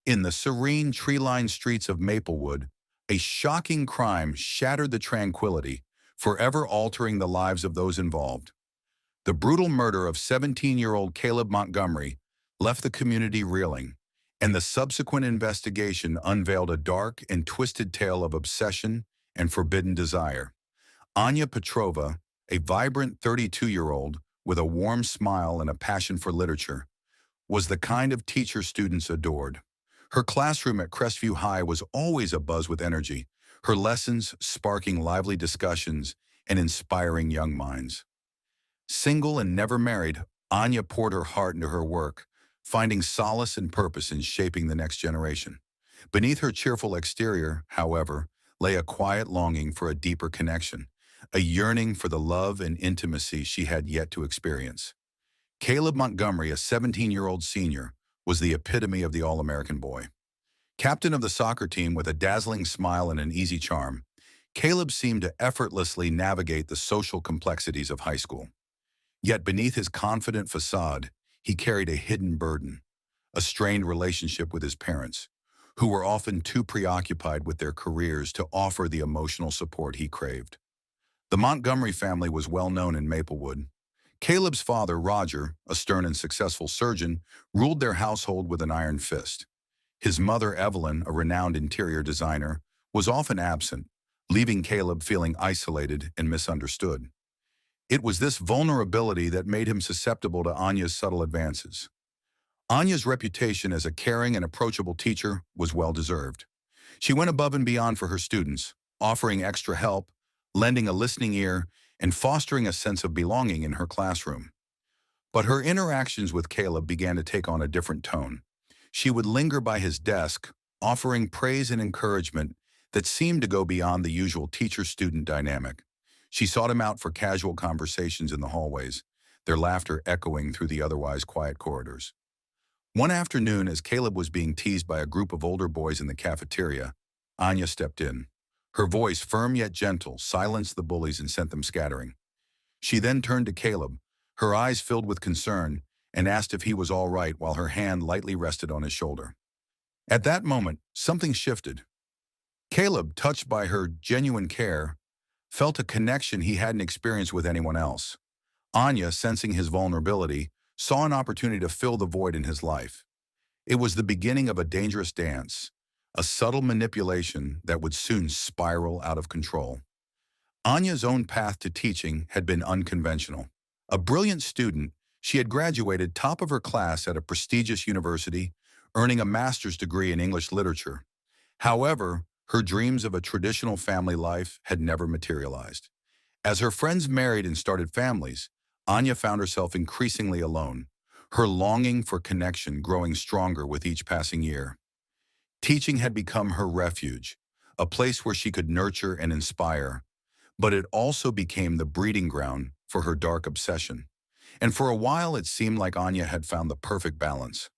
In the serene tree-lined streets of Maplewood, a shocking crime shattered the tranquility, forever altering the lives of those involved. The brutal murder of 17-year-old Caleb Montgomery left the community reeling, and the subsequent investigation unveiled a dark and twisted tale of obsession and forbidden desire. Anya Petrova, a vibrant 32-year-old with a warm smile and a passion for literature, was the kind of teacher students adored. Her classroom at Crestview High was always abuzz with energy, her lessons sparking lively discussions and inspiring young minds. Single and never married, Anya poured her heart into her work, finding solace and purpose in shaping the next generation. Beneath her cheerful exterior, however, lay a quiet longing for a deeper connection, a yearning for the love and intimacy she had yet to experience. Caleb Montgomery, a 17-year-old senior, was the epitome of the all-American boy. Captain of the soccer team with a dazzling smile and an easy charm, Caleb seemed to effortlessly navigate the social complexities of high school. Yet beneath his confident facade, he carried a hidden burden, a strained relationship with his parents, who were often too preoccupied with their careers to offer the emotional support he craved. The Montgomery family was well known in Maplewood. Caleb's father, Roger, a stern and successful surgeon, ruled their household with an iron fist. His mother, Evelyn, a renowned interior designer, was often absent, leaving Caleb feeling isolated and misunderstood. It was this vulnerability that made him susceptible to Anya's subtle advances. Anya's reputation as a caring and approachable teacher was well-deserved. She went above and beyond for her students, offering extra help, lending a listening ear, and fostering a sense of belonging in her classroom. But her interactions with Caleb began to take on a different tone. She would linger by his desk, offering praise and encouragement that seemed to go beyond the usual teacher-student dynamic. She sought him out for casual conversations in the hallways, their laughter echoing through the otherwise quiet corridors. One afternoon, as Caleb was being teased by a group of older boys in the cafeteria, Anya stepped in. Her voice, firm yet gentle, silenced the bullies and sent them scattering. She then turned to Caleb, her eyes filled with concern, and asked if he was all right while her hand lightly rested on his shoulder. At that moment, something shifted. Caleb, touched by her genuine care, felt a connection he hadn't experienced with anyone else. Anya, sensing his vulnerability, saw an opportunity to fill the void in his life. It was the beginning of a dangerous dance, a subtle manipulation that would soon spiral out of control. Anya's own path to teaching had been unconventional. A brilliant student, she had graduated top of her class at a prestigious university, earning a master's degree in English literature. However, her dreams of a traditional family life had never materialized. As her friends married and started families, Anya found herself increasingly alone, her longing for connection growing stronger with each passing year. Teaching had become her refuge, a place where she could nurture and inspire, but it also became the breeding ground for her dark obsession. And for a while, it seemed like Anya had found the perfect balance.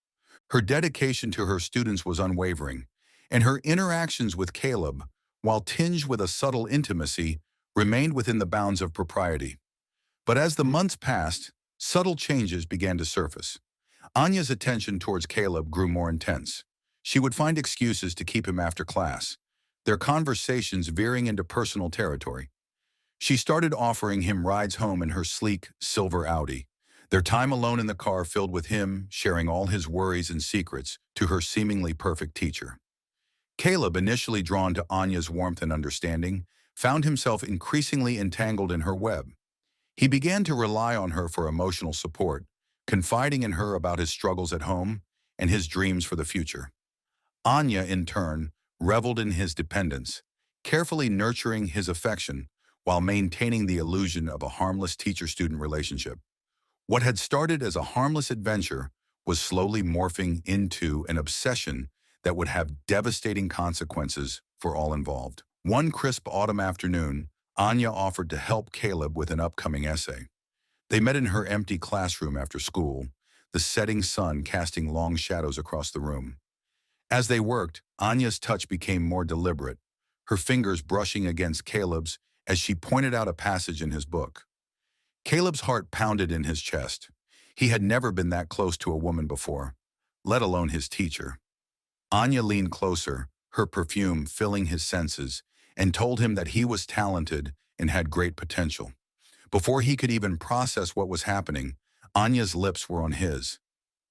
Her dedication to her students was unwavering, and her interactions with Caleb, while tinged with a subtle intimacy, remained within the bounds of propriety. But as the months passed, subtle changes began to surface. Anya's attention towards Caleb grew more intense. She would find excuses to keep him after class, their conversations veering into personal territory. She started offering him rides home in her sleek, silver Audi, their time alone in the car filled with him sharing all his worries and secrets to her seemingly perfect teacher. Caleb, initially drawn to Anya's warmth and understanding, found himself increasingly entangled in her web. He began to rely on her for emotional support, confiding in her about his struggles at home and his dreams for the future. Anya, in turn, reveled in his dependence, carefully nurturing his affection while maintaining the illusion of a harmless teacher-student relationship. What had started as a harmless adventure was slowly morphing into an obsession that would have devastating consequences for all involved. One crisp autumn afternoon, Anya offered to help Caleb with an upcoming essay. They met in her empty classroom after school, the setting sun casting long shadows across the room. As they worked, Anya's touch became more deliberate, her fingers brushing against Caleb's as she pointed out a passage in his book. Caleb's heart pounded in his chest. He had never been that close to a woman before, let alone his teacher. Anya leaned closer, her perfume filling his senses, and told him that he was talented and had great potential. Before he could even process what was happening, Anya's lips were on his.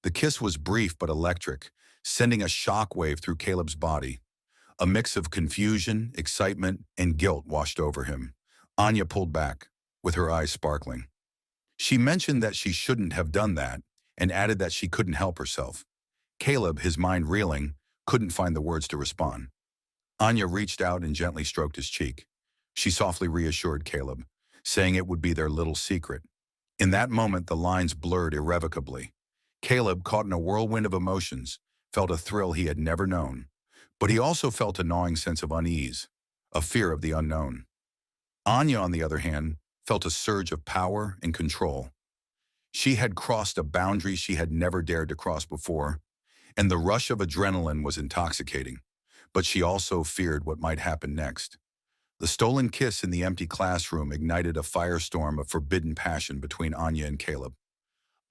The kiss was brief but electric, sending a shockwave through Caleb's body. A mix of confusion, excitement, and guilt washed over him. Anya pulled back, with her eyes sparkling. She mentioned that she shouldn't have done that, and added that she couldn't help herself. Caleb, his mind reeling, couldn't find the words to respond. Anya reached out and gently stroked his cheek. She softly reassured Caleb, saying it would be their little secret. In that moment, the lines blurred irrevocably. Caleb, caught in a whirlwind of emotions, felt a thrill he had never known. But he also felt a gnawing sense of unease, a fear of the unknown. Anya, on the other hand, felt a surge of power and control. She had crossed a boundary she had never dared to cross before, and the rush of adrenaline was intoxicating. But she also feared what might happen next. The stolen kiss in the empty classroom ignited a firestorm of forbidden passion between Anya and Caleb.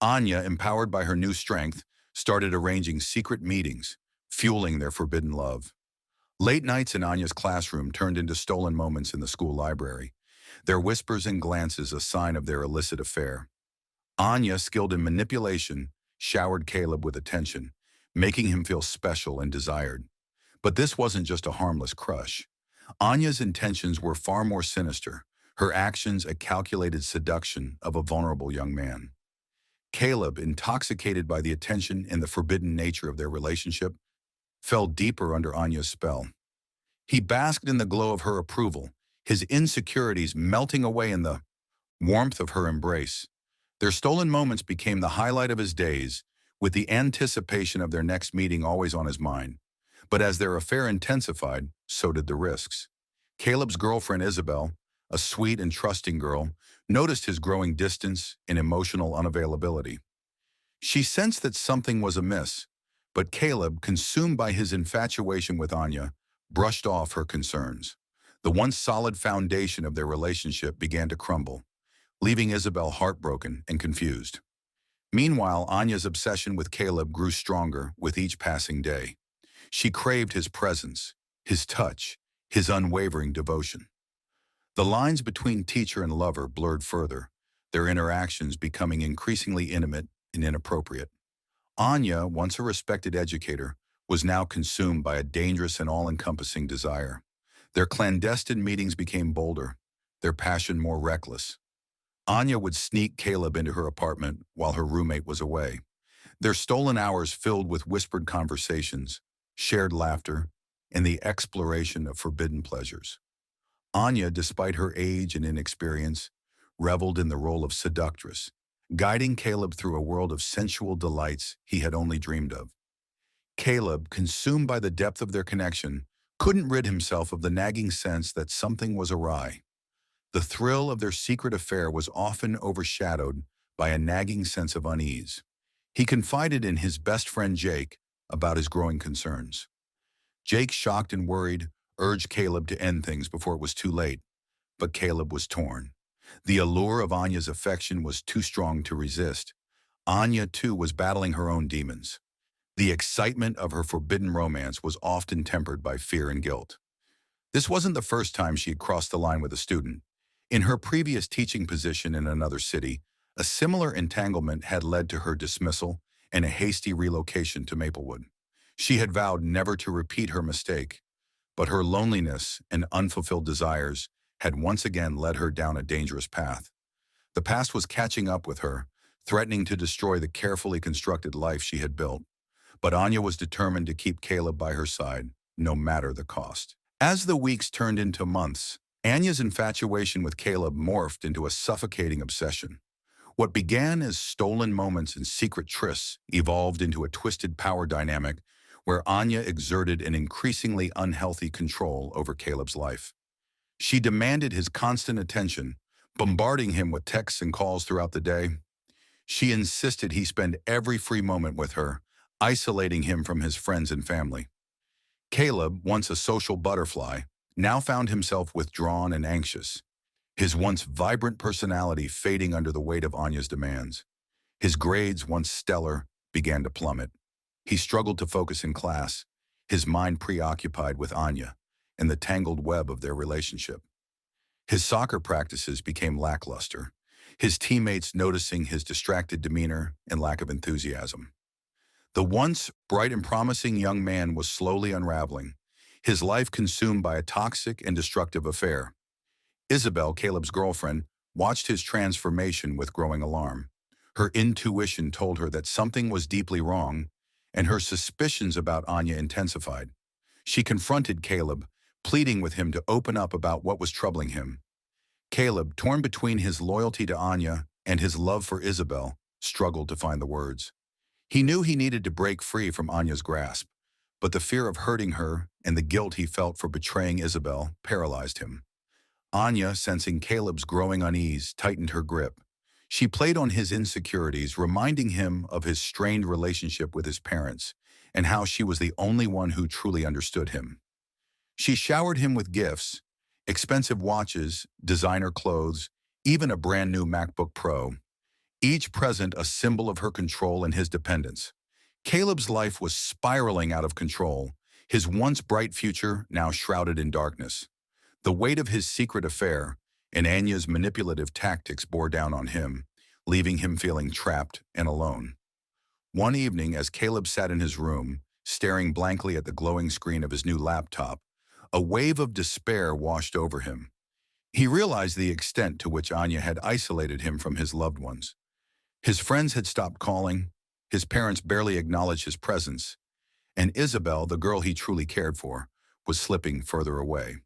Anya, empowered by her new strength, started arranging secret meetings, fueling their forbidden love. Late nights in Anya's classroom turned into stolen moments in the school library, their whispers and glances a sign of their illicit affair. Anya, skilled in manipulation, showered Caleb with attention, making him feel special and desired. But this wasn't just a harmless crush. Anya's intentions were far more sinister, her actions a calculated seduction of a vulnerable young man. Caleb, intoxicated by the attention and the forbidden nature of their relationship, fell deeper under Anya's spell. He basked in the glow of her approval, his insecurities melting away in the warmth of her embrace. Their stolen moments became the highlight of his days, with the anticipation of their next meeting always on his mind. But as their affair intensified, so did the risks. Caleb's girlfriend Isabel, a sweet and trusting girl, noticed his growing distance and emotional unavailability. She sensed that something was amiss, but Caleb, consumed by his infatuation with Anya, brushed off her concerns. The once solid foundation of their relationship began to crumble, leaving Isabel heartbroken and confused. Meanwhile, Anya's obsession with Caleb grew stronger with each passing day. She craved his presence, his touch, his unwavering devotion. The lines between teacher and lover blurred further, their interactions becoming increasingly intimate and inappropriate. Anya, once a respected educator, was now consumed by a dangerous and all-encompassing desire. Their clandestine meetings became bolder, their passion more reckless. Anya would sneak Caleb into her apartment while her roommate was away. Their stolen hours filled with whispered conversations, shared laughter, and the exploration of forbidden pleasures. Anya, despite her age and inexperience, reveled in the role of seductress, guiding Caleb through a world of sensual delights he had only dreamed of. Caleb, consumed by the depth of their connection, couldn't rid himself of the nagging sense that something was awry. The thrill of their secret affair was often overshadowed by a nagging sense of unease. He confided in his best friend Jake about his growing concerns. Jake, shocked and worried, urged Caleb to end things before it was too late, but Caleb was torn. The allure of Anya's affection was too strong to resist. Anya, too, was battling her own demons. The excitement of her forbidden romance was often tempered by fear and guilt. This wasn't the first time she had crossed the line with a student. In her previous teaching position in another city, a similar entanglement had led to her dismissal and a hasty relocation to Maplewood. She had vowed never to repeat her mistake, but her loneliness and unfulfilled desires had once again led her down a dangerous path. The past was catching up with her, threatening to destroy the carefully constructed life she had built. But Anya was determined to keep Caleb by her side, no matter the cost. As the weeks turned into months, Anya's infatuation with Caleb morphed into a suffocating obsession. What began as stolen moments and secret trysts evolved into a twisted power dynamic where Anya exerted an increasingly unhealthy control over Caleb's life. She demanded his constant attention, bombarding him with texts and calls throughout the day. She insisted he spend every free moment with her, isolating him from his friends and family. Caleb, once a social butterfly, now found himself withdrawn and anxious, his once vibrant personality fading under the weight of Anya's demands. His grades, once stellar, began to plummet. He struggled to focus in class, his mind preoccupied with Anya and the tangled web of their relationship. His soccer practices became lackluster, his teammates noticing his distracted demeanor and lack of enthusiasm. The once bright and promising young man was slowly unraveling, his life consumed by a toxic and destructive affair. Isabel, Caleb's girlfriend, watched his transformation with growing alarm. Her intuition told her that something was deeply wrong, and her suspicions about Anya intensified. She confronted Caleb, pleading with him to open up about what was troubling him. Caleb, torn between his loyalty to Anya and his love for Isabel, struggled to find the words. He knew he needed to break free from Anya's grasp, but the fear of hurting her and the guilt he felt for betraying Isabel paralyzed him. Anya, sensing Caleb's growing unease, tightened her grip. She played on his insecurities, reminding him of his strained relationship with his parents and how she was the only one who truly understood him. She showered him with gifts, expensive watches, designer clothes, even a brand new MacBook Pro, each present a symbol of her control and his dependence. Caleb's life was spiraling out of control, his once bright future now shrouded in darkness. The weight of his secret affair and Anya's manipulative tactics bore down on him, leaving him feeling trapped and alone. One evening, as Caleb sat in his room, staring blankly at the glowing screen of his new laptop, a wave of despair washed over him. He realized the extent to which Anya had isolated him from his loved ones. His friends had stopped calling, his parents barely acknowledged his presence, and Isabel, the girl he truly cared for, was slipping further away.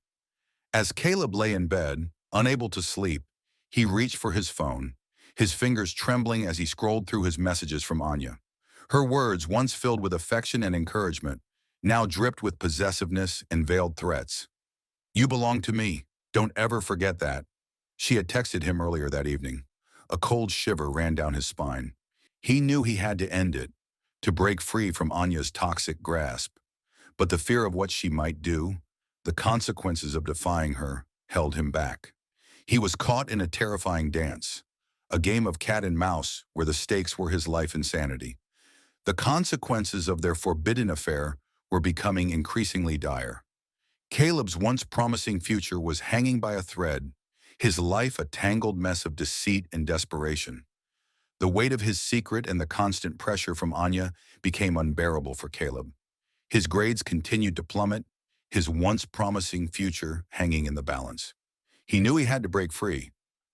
As Caleb lay in bed, unable to sleep, he reached for his phone, his fingers trembling as he scrolled through his messages from Anya. Her words, once filled with affection and encouragement, now dripped with possessiveness and veiled threats. "You belong to me. Don't ever forget that." She had texted him earlier that evening. A cold shiver ran down his spine. He knew he had to end it, to break free from Anya's toxic grasp. But the fear of what she might do, the consequences of defying her, held him back. He was caught in a terrifying dance, a game of cat and mouse where the stakes were his life and sanity. The consequences of their forbidden affair were becoming increasingly dire. Caleb's once promising future was hanging by a thread, his life a tangled mess of deceit and desperation. The weight of his secret and the constant pressure from Anya became unbearable for Caleb. His grades continued to plummet, his once promising future hanging in the balance. He knew he had to break free,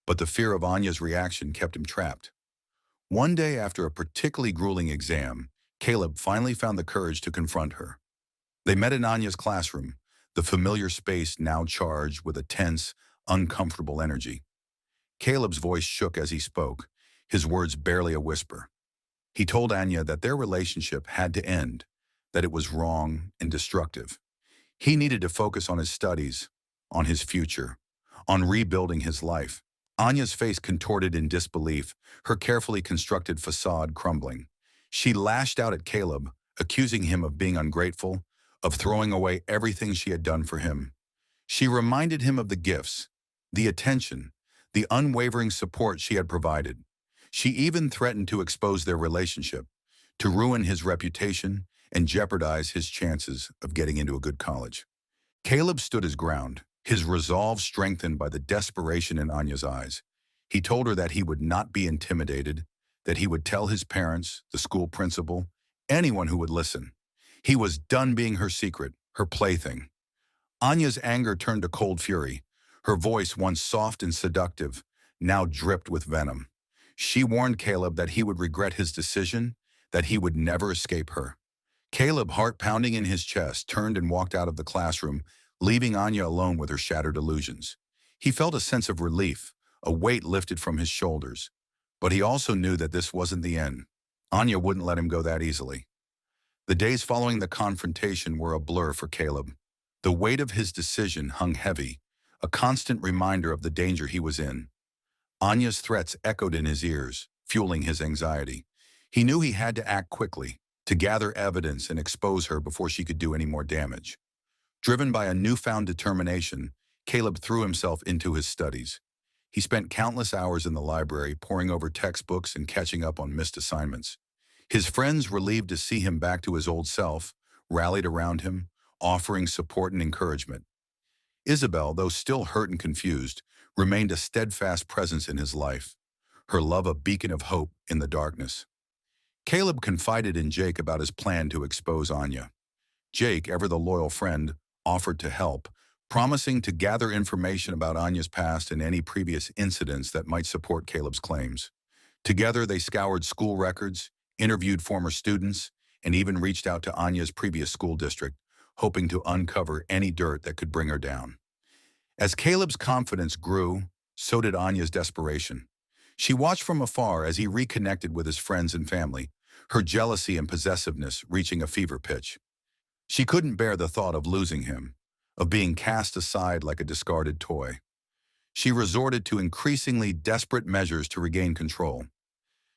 but the fear of Anya's reaction kept him trapped. One day after a particularly grueling exam, Caleb finally found the courage to confront her. They met in Anya's classroom, the familiar space now charged with a tense, uncomfortable energy. Caleb's voice shook as he spoke, his words barely a whisper. He told Anya that their relationship had to end, that it was wrong and destructive. He needed to focus on his studies, on his future, on rebuilding his life. Anya's face contorted in disbelief, her carefully constructed facade crumbling. She lashed out at Caleb, accusing him of being ungrateful, of throwing away everything she had done for him. She reminded him of the gifts, the attention, the unwavering support she had provided. She even threatened to expose their relationship, to ruin his reputation and jeopardize his chances of getting into a good college. Caleb stood his ground, his resolve strengthened by the desperation in Anya's eyes. He told her that he would not be intimidated, that he would tell his parents, the school principal, anyone who would listen. He was done being her secret, her plaything. Anya's anger turned to cold fury. Her voice, once soft and seductive, now dripped with venom. She warned Caleb that he would regret his decision, that he would never escape her. Caleb, heart pounding in his chest, turned and walked out of the classroom, leaving Anya alone with her shattered illusions. He felt a sense of relief, a weight lifted from his shoulders. But he also knew that this wasn't the end. Anya wouldn't let him go that easily. The days following the confrontation were a blur for Caleb. The weight of his decision hung heavy, a constant reminder of the danger he was in. Anya's threats echoed in his ears, fueling his anxiety. He knew he had to act quickly, to gather evidence and expose her before she could do any more damage. Driven by a newfound determination, Caleb threw himself into his studies. He spent countless hours in the library, poring over textbooks and catching up on missed assignments. His friends, relieved to see him back to his old self, rallied around him, offering support and encouragement. Isabel, though still hurt and confused, remained a steadfast presence in his life, her love a beacon of hope in the darkness. Caleb confided in Jake about his plan to expose Anya. Jake, ever the loyal friend, offered to help, promising to gather information about Anya's past and any previous incidents that might support Caleb's claims. Together, they scoured school records, interviewed former students, and even reached out to Anya's previous school district, hoping to uncover any dirt that could bring her down. As Caleb's confidence grew, so did Anya's desperation. She watched from afar as he reconnected with his friends and family, her jealousy and possessiveness reaching a fever pitch. She couldn't bear the thought of losing him, of being cast aside like a discarded toy. She resorted to increasingly desperate measures to regain control.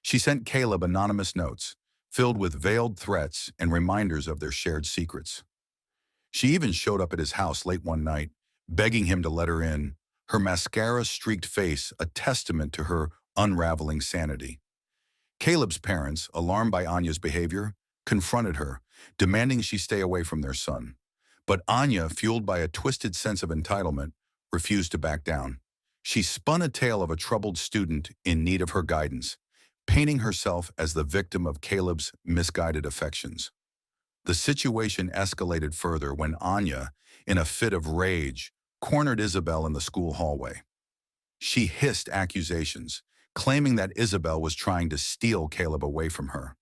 She sent Caleb anonymous notes, filled with veiled threats and reminders of their shared secrets. She even showed up at his house late one night, begging him to let her in, her mascara-streaked face a testament to her unraveling sanity. Caleb's parents, alarmed by Anya's behavior, confronted her, demanding she stay away from their son. But Anya, fueled by a twisted sense of entitlement, refused to back down. She spun a tale of a troubled student in need of her guidance, painting herself as the victim of Caleb's misguided affections. The situation escalated further when Anya, in a fit of rage, cornered Isabel in the school hallway. She hissed accusations, claiming that Isabel was trying to steal Caleb away from her.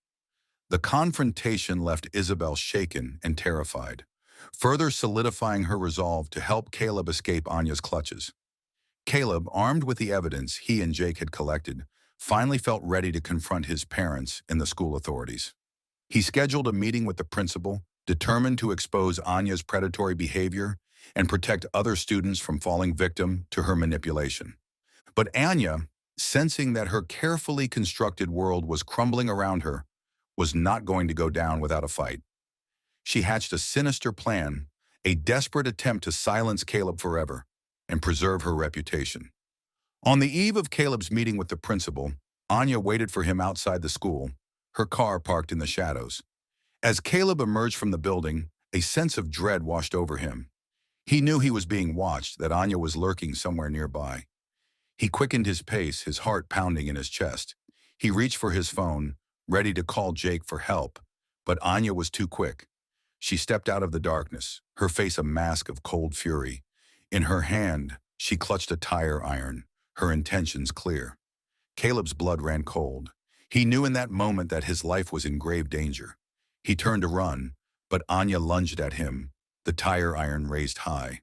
The confrontation left Isabel shaken and terrified, further solidifying her resolve to help Caleb escape Anya's clutches. Caleb, armed with the evidence he and Jake had collected, finally felt ready to confront his parents and the school authorities. He scheduled a meeting with the principal, determined to expose Anya's predatory behavior and protect other students from falling victim to her manipulation. But Anya, sensing that her carefully constructed world was crumbling around her, was not going to go down without a fight. She hatched a sinister plan, a desperate attempt to silence Caleb forever and preserve her reputation. On the eve of Caleb's meeting with the principal, Anya waited for him outside the school, her car parked in the shadows. As Caleb emerged from the building, a sense of dread washed over him. He knew he was being watched, that Anya was lurking somewhere nearby. He quickened his pace, his heart pounding in his chest. He reached for his phone, ready to call Jake for help, but Anya was too quick. She stepped out of the darkness, her face a mask of cold fury. In her hand, she clutched a tire iron, her intentions clear. Caleb's blood ran cold. He knew in that moment that his life was in grave danger. He turned to run, but Anya lunged at him, the tire iron raised high.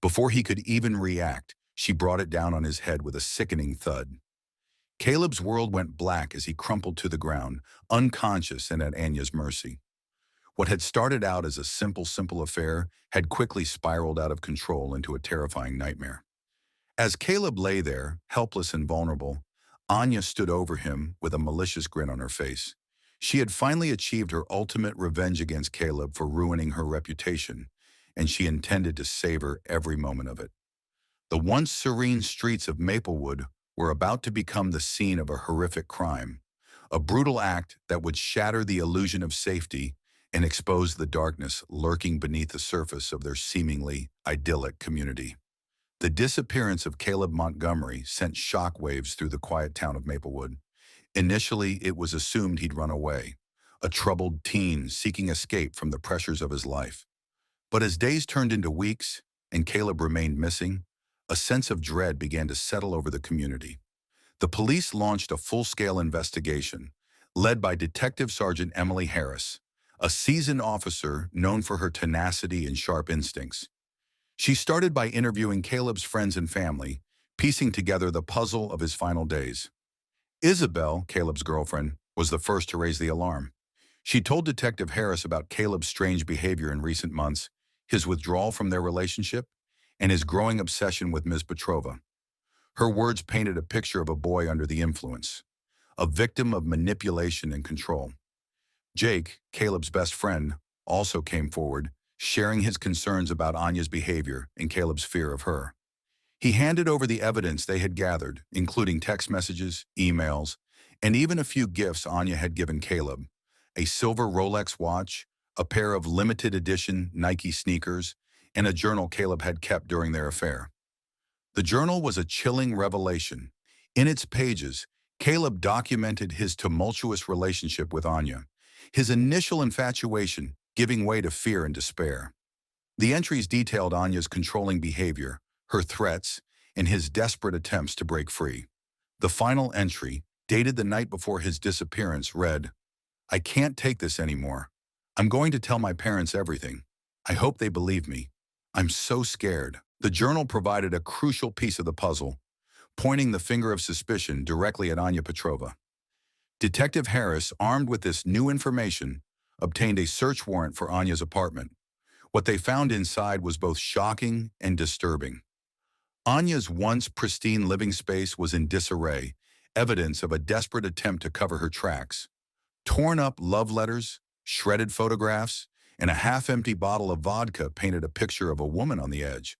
Before he could even react, she brought it down on his head with a sickening thud. Caleb's world went black as he crumpled to the ground, unconscious and at Anya's mercy. What had started out as a simple affair had quickly spiraled out of control into a terrifying nightmare. As Caleb lay there, helpless and vulnerable, Anya stood over him with a malicious grin on her face. She had finally achieved her ultimate revenge against Caleb for ruining her reputation, and she intended to savor every moment of it. The once serene streets of Maplewood were about to become the scene of a horrific crime, a brutal act that would shatter the illusion of safety and expose the darkness lurking beneath the surface of their seemingly idyllic community. The disappearance of Caleb Montgomery sent shockwaves through the quiet town of Maplewood. Initially, it was assumed he'd run away, a troubled teen seeking escape from the pressures of his life. But as days turned into weeks and Caleb remained missing, a sense of dread began to settle over the community. The police launched a full-scale investigation, led by Detective Sergeant Emily Harris, a seasoned officer known for her tenacity and sharp instincts. She started by interviewing Caleb's friends and family, piecing together the puzzle of his final days. Isabel, Caleb's girlfriend, was the first to raise the alarm. She told Detective Harris about Caleb's strange behavior in recent months, his withdrawal from their relationship, and his growing obsession with Ms. Petrova. Her words painted a picture of a boy under the influence, a victim of manipulation and control. Jake, Caleb's best friend, also came forward, sharing his concerns about Anya's behavior and Caleb's fear of her. He handed over the evidence they had gathered, including text messages, emails, and even a few gifts Anya had given Caleb: a silver Rolex watch, a pair of limited edition Nike sneakers, and a journal Caleb had kept during their affair. The journal was a chilling revelation. In its pages, Caleb documented his tumultuous relationship with Anya, his initial infatuation giving way to fear and despair. The entries detailed Anya's controlling behavior, her threats, and his desperate attempts to break free. The final entry, dated the night before his disappearance, read, "I can't take this anymore. I'm going to tell my parents everything. I hope they believe me. I'm so scared." The journal provided a crucial piece of the puzzle, pointing the finger of suspicion directly at Anya Petrova. Detective Harris, armed with this new information, obtained a search warrant for Anya's apartment. What they found inside was both shocking and disturbing. Anya's once pristine living space was in disarray, evidence of a desperate attempt to cover her tracks. Torn up love letters, shredded photographs, and a half-empty bottle of vodka painted a picture of a woman on the edge.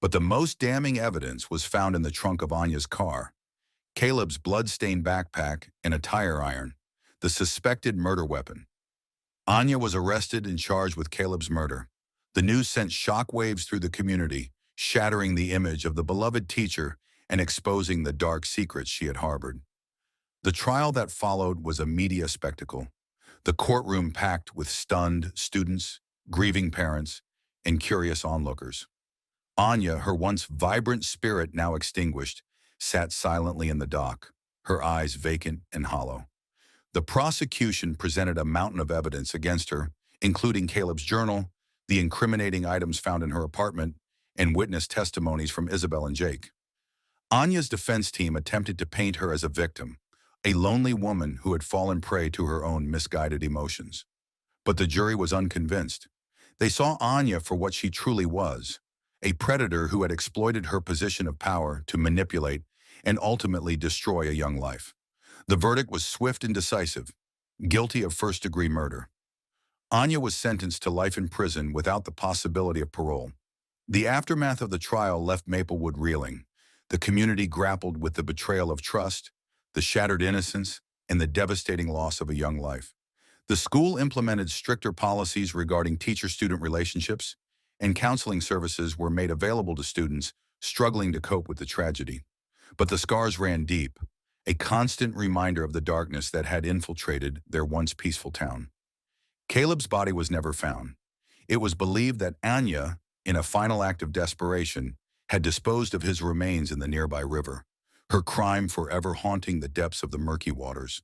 But the most damning evidence was found in the trunk of Anya's car. Caleb's blood-stained backpack and a tire iron, the suspected murder weapon. Anya was arrested and charged with Caleb's murder. The news sent shockwaves through the community, shattering the image of the beloved teacher and exposing the dark secrets she had harbored. The trial that followed was a media spectacle, the courtroom packed with stunned students, grieving parents, and curious onlookers. Anya, her once vibrant spirit now extinguished, sat silently in the dock, her eyes vacant and hollow. The prosecution presented a mountain of evidence against her, including Caleb's journal, the incriminating items found in her apartment, and witness testimonies from Isabel and Jake. Anya's defense team attempted to paint her as a victim, a lonely woman who had fallen prey to her own misguided emotions. But the jury was unconvinced. They saw Anya for what she truly was, a predator who had exploited her position of power to manipulate and ultimately destroy a young life. The verdict was swift and decisive, guilty of first-degree murder. Anya was sentenced to life in prison without the possibility of parole. The aftermath of the trial left Maplewood reeling. The community grappled with the betrayal of trust, the shattered innocence, and the devastating loss of a young life. The school implemented stricter policies regarding teacher-student relationships, and counseling services were made available to students struggling to cope with the tragedy. But the scars ran deep, a constant reminder of the darkness that had infiltrated their once peaceful town. Caleb's body was never found. It was believed that Anya, in a final act of desperation, had disposed of his remains in the nearby river, her crime forever haunting the depths of the murky waters.